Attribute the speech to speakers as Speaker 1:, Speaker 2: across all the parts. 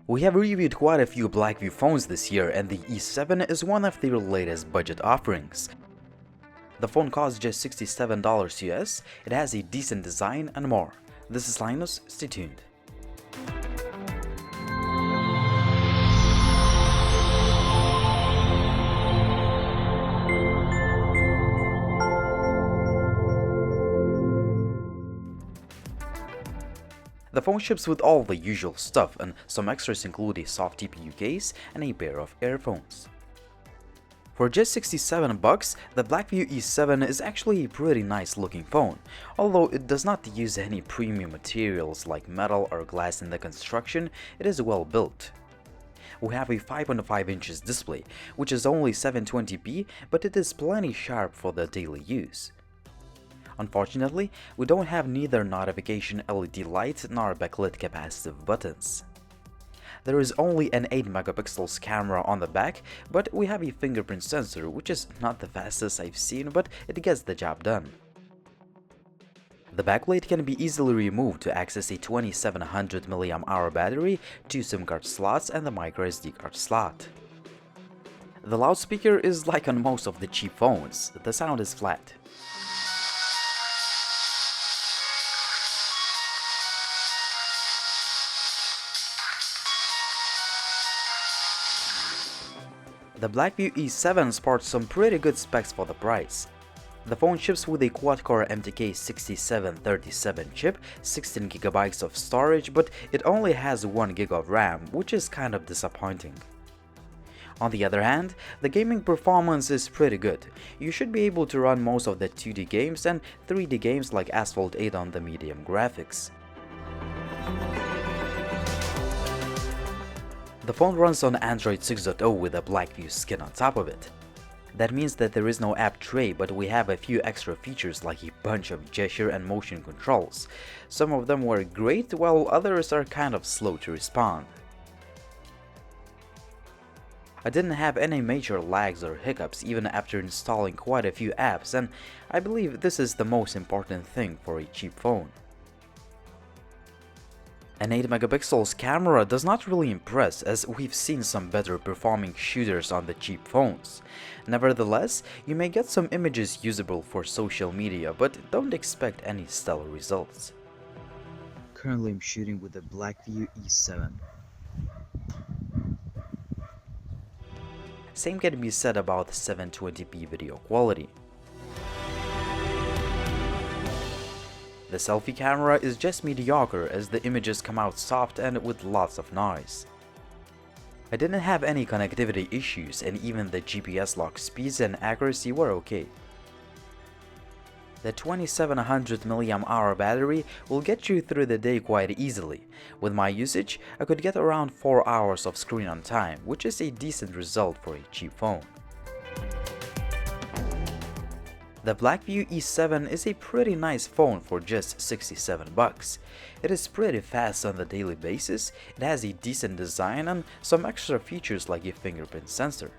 Speaker 1: We have reviewed quite a few Blackview phones this year, and the E7 is one of their latest budget offerings. The phone costs just $67 US, it has a decent design and more. This is Linus, stay tuned. The phone ships with all the usual stuff, and some extras include a soft TPU case and a pair of earphones. For just 67 bucks, the Blackview E7 is actually a pretty nice looking phone, although it does not use any premium materials like metal or glass in the construction. It is well built. We have a 5.5 inches display, which is only 720p, but it is plenty sharp for the daily use. Unfortunately, we don't have neither notification LED light nor backlit capacitive buttons. There is only an 8 megapixels camera on the back, but we have a fingerprint sensor, which is not the fastest I've seen, but it gets the job done. The backplate can be easily removed to access a 2700 mAh battery, 2 SIM card slots, and the microSD card slot. The loudspeaker is like on most of the cheap phones, the sound is flat. The Blackview E7 sports some pretty good specs for the price. The phone ships with a quad-core MTK 6737 chip, 16GB of storage, but it only has 1GB of RAM, which is kind of disappointing. On the other hand, the gaming performance is pretty good. You should be able to run most of the 2D games and 3D games like Asphalt 8 on the medium graphics. The phone runs on Android 6.0 with a Blackview skin on top of it. That means that there is no app tray, but we have a few extra features like a bunch of gesture and motion controls. Some of them were great, while others are kind of slow to respond. I didn't have any major lags or hiccups even after installing quite a few apps, and I believe this is the most important thing for a cheap phone. An 8 megapixels camera does not really impress, as we've seen some better performing shooters on the cheap phones. Nevertheless, you may get some images usable for social media, but don't expect any stellar results.
Speaker 2: Currently I'm shooting with the Blackview E7.
Speaker 1: Same can be said about 720p video quality. The selfie camera is just mediocre, as the images come out soft and with lots of noise. I didn't have any connectivity issues, and even the GPS lock speeds and accuracy were okay. The 2700 mAh battery will get you through the day quite easily. With my usage, I could get around 4 hours of screen on time, which is a decent result for a cheap phone. The Blackview E7 is a pretty nice phone for just 67 bucks. It is pretty fast on the daily basis, it has a decent design and some extra features like a fingerprint sensor.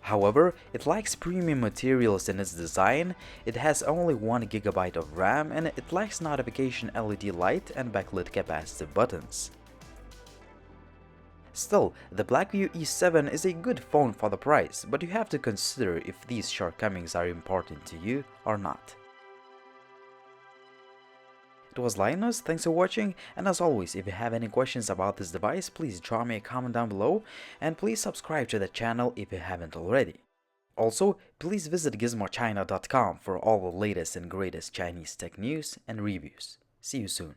Speaker 1: However, it lacks premium materials in its design, it has only 1GB of RAM, and it lacks notification LED light and backlit capacitive buttons. Still, the Blackview E7 is a good phone for the price, but you have to consider if these shortcomings are important to you or not. It was Linus, thanks for watching, and as always, if you have any questions about this device, please drop me a comment down below, and please subscribe to the channel if you haven't already. Also, please visit gizmochina.com for all the latest and greatest Chinese tech news and reviews. See you soon.